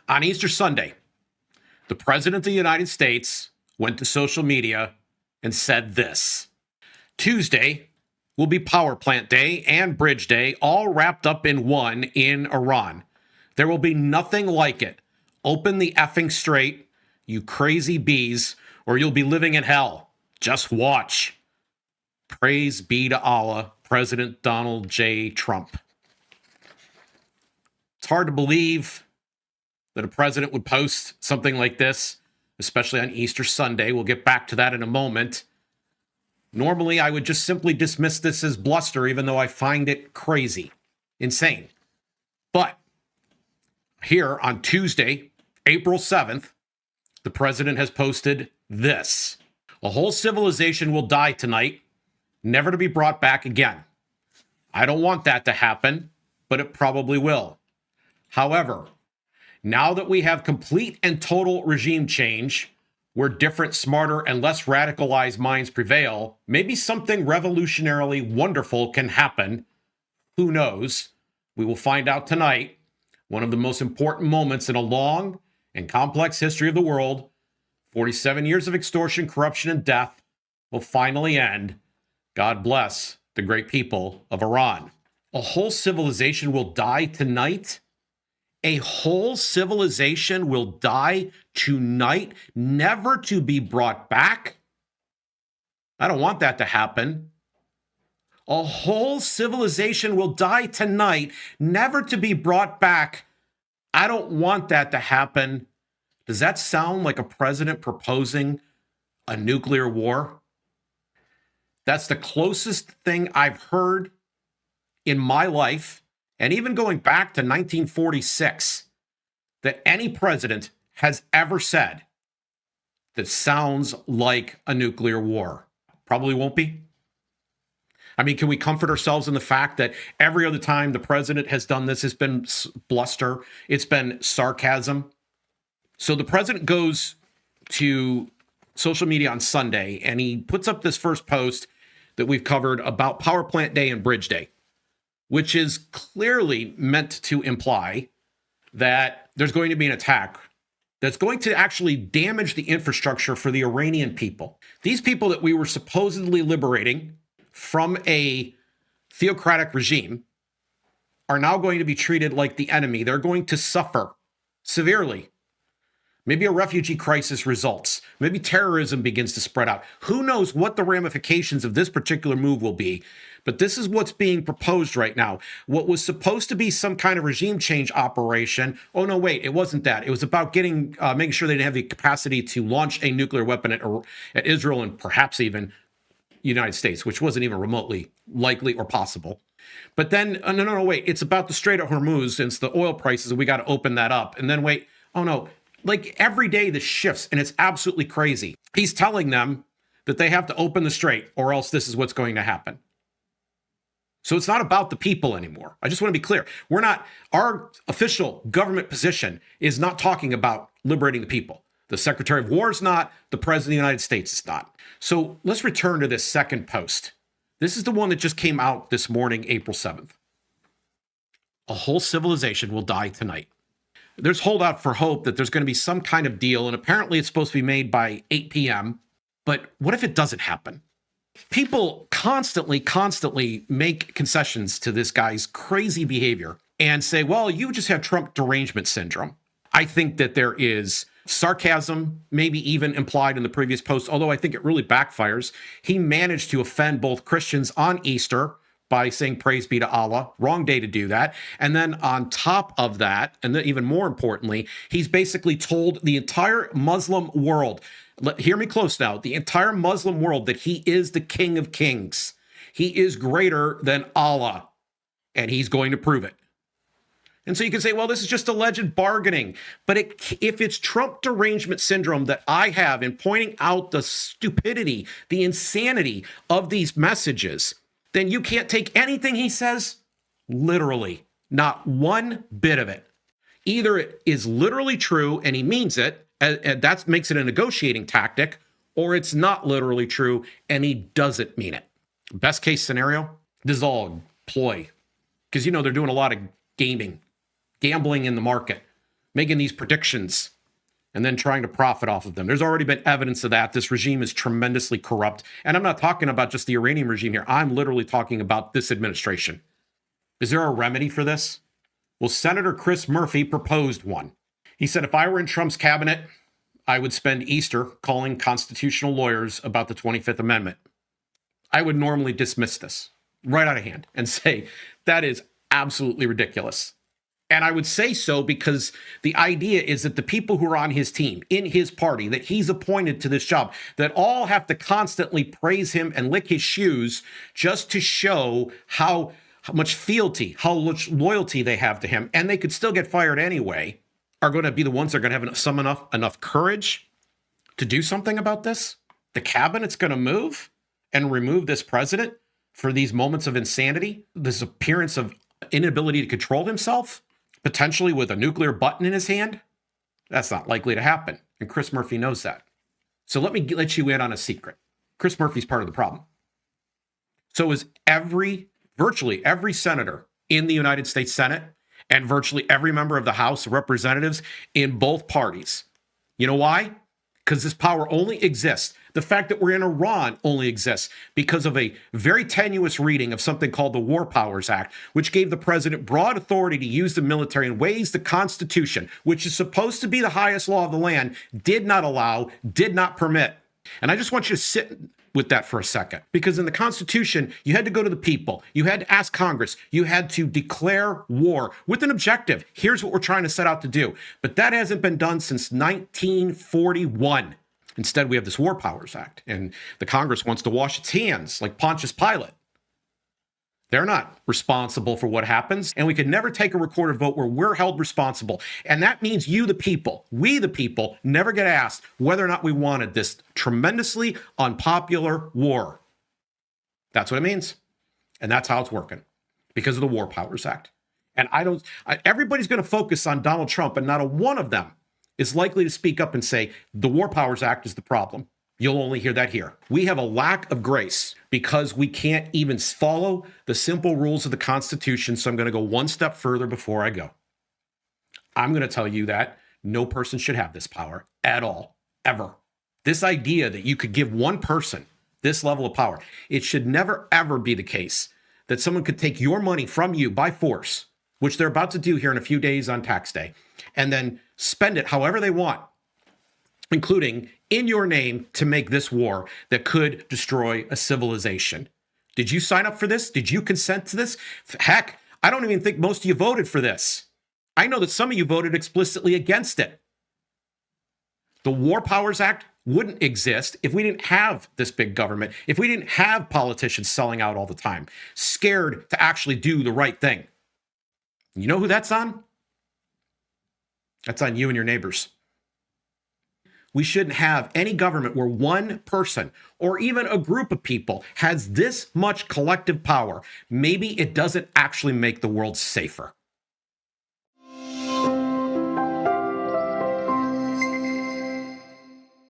On Easter Sunday, the President of the United States went to social media and said this. Tuesday will be Power Plant Day and Bridge Day, all wrapped up in one in Iran. There will be nothing like it. Open the effing strait, you crazy bees, or you'll be living in hell. Just watch. Praise be to Allah, President Donald J. Trump. It's hard to believe that a president would post something like this, especially on Easter Sunday. We'll get back to that in a moment. Normally, I would just simply dismiss this as bluster, even though I find it crazy, insane. But here on Tuesday, April 7th, the president has posted this. A whole civilization will die tonight, never to be brought back again. I don't want that to happen, but it probably will. However, now that we have complete and total regime change, where different, smarter, and less radicalized minds prevail, maybe something revolutionarily wonderful can happen. Who knows? We will find out tonight. One of the most important moments in a long and complex history of the world, 47 years of extortion, corruption, and death, will finally end. God bless the great people of Iran. A whole civilization will die tonight. A whole civilization will die tonight, never to be brought back. I don't want that to happen. A whole civilization will die tonight, never to be brought back. I don't want that to happen. Does that sound like a president proposing a nuclear war? That's the closest thing I've heard in my life, and even going back to 1946, that any president has ever said that sounds like a nuclear war. Probably won't be. I mean, can we comfort ourselves in the fact that every other time the president has done this, it's been bluster, it's been sarcasm? So the president goes to social media on Sunday, and he puts up this first post that we've covered about Power Plant Day and Bridge Day, which is clearly meant to imply that there's going to be an attack that's going to actually damage the infrastructure for the Iranian people. These people that we were supposedly liberating from a theocratic regime are now going to be treated like the enemy. They're going to suffer severely. Maybe a refugee crisis results. Maybe terrorism begins to spread out. Who knows what the ramifications of this particular move will be? But this is what's being proposed right now. What was supposed to be some kind of regime change operation. Oh, no, wait, it wasn't that. It was about making sure they didn't have the capacity to launch a nuclear weapon at Israel and perhaps even United States, which wasn't even remotely likely or possible. But then, no, wait, it's about the Strait of Hormuz, and it's the oil prices, and we got to open that up. And then wait, oh no, like every day this shifts, and it's absolutely crazy. He's telling them that they have to open the strait, or else this is what's going to happen. So it's not about the people anymore. I just want to be clear. Our official government position is not talking about liberating the people. The Secretary of War is not, the President of the United States is not. So let's return to this second post. This is the one that just came out this morning, April 7th. A whole civilization will die tonight. There's holdout for hope that there's going to be some kind of deal, and apparently it's supposed to be made by 8 p.m. But what if it doesn't happen? People constantly make concessions to this guy's crazy behavior and say, well, you just have Trump derangement syndrome. I think that there is sarcasm, maybe even implied in the previous post, although I think it really backfires. He managed to offend both Christians on Easter by saying praise be to Allah. Wrong day to do that. And then on top of that, and then even more importantly, he's basically told the entire Muslim world, hear me close now, the entire Muslim world, that he is the King of Kings. He is greater than Allah, and he's going to prove it. And so you can say, well, this is just alleged bargaining. But if it's Trump derangement syndrome that I have in pointing out the stupidity, the insanity of these messages, then you can't take anything he says literally. Not one bit of it. Either it is literally true and he means it, and that makes it a negotiating tactic, or it's not literally true and he doesn't mean it. Best case scenario, this is all ploy. Because, they're doing a lot of gambling in the market making these predictions and then trying to profit off of them. There's already been evidence of that. This regime is tremendously corrupt. And I'm not talking about just the Iranian regime here. I'm literally talking about this administration. Is there a remedy for this? Well, Senator Chris Murphy proposed one. He said, if I were in Trump's cabinet, I would spend Easter calling constitutional lawyers about the 25th Amendment. I would normally dismiss this right out of hand and say, that is absolutely ridiculous. And I would say so because the idea is that the people who are on his team, in his party, that he's appointed to this job, that all have to constantly praise him and lick his shoes just to show how much fealty, how much loyalty they have to him, and they could still get fired anyway, are going to be the ones that are going to have enough courage to do something about this. The cabinet's going to move and remove this president for these moments of insanity, this appearance of inability to control himself, potentially with a nuclear button in his hand. That's not likely to happen. And Chris Murphy knows that. So let me let you in on a secret. Chris Murphy's part of the problem. So is virtually every senator in the United States Senate and virtually every member of the House of Representatives in both parties. You know why? Because this power only exists. The fact that we're in Iran only exists because of a very tenuous reading of something called the War Powers Act, which gave the president broad authority to use the military in ways the Constitution, which is supposed to be the highest law of the land, did not allow, did not permit. And I just want you to sit with that for a second, because in the Constitution, you had to go to the people, you had to ask Congress, you had to declare war with an objective. Here's what we're trying to set out to do. But that hasn't been done since 1941. Instead, we have this War Powers Act, and the Congress wants to wash its hands like Pontius Pilate. They're not responsible for what happens, and we could never take a recorded vote where we're held responsible. And that means you, the people, we, the people, never get asked whether or not we wanted this tremendously unpopular war. That's what it means. And that's how it's working because of the War Powers Act. And everybody's going to focus on Donald Trump, and not a one of them is likely to speak up and say the War Powers Act is the problem. You'll only hear that here. We have a lack of grace because we can't even follow the simple rules of the Constitution. So I'm going to go one step further before I go. I'm going to tell you that no person should have this power at all, ever. This idea that you could give one person this level of power, it should never, ever be the case that someone could take your money from you by force, which they're about to do here in a few days on tax day, and then spend it however they want, including in your name, to make this war that could destroy a civilization. Did you sign up for this? Did you consent to this? Heck, I don't even think most of you voted for this. I know that some of you voted explicitly against it. The War Powers Act wouldn't exist if we didn't have this big government, if we didn't have politicians selling out all the time, scared to actually do the right thing. You know who that's on? That's on you and your neighbors. We shouldn't have any government where one person or even a group of people has this much collective power. Maybe it doesn't actually make the world safer.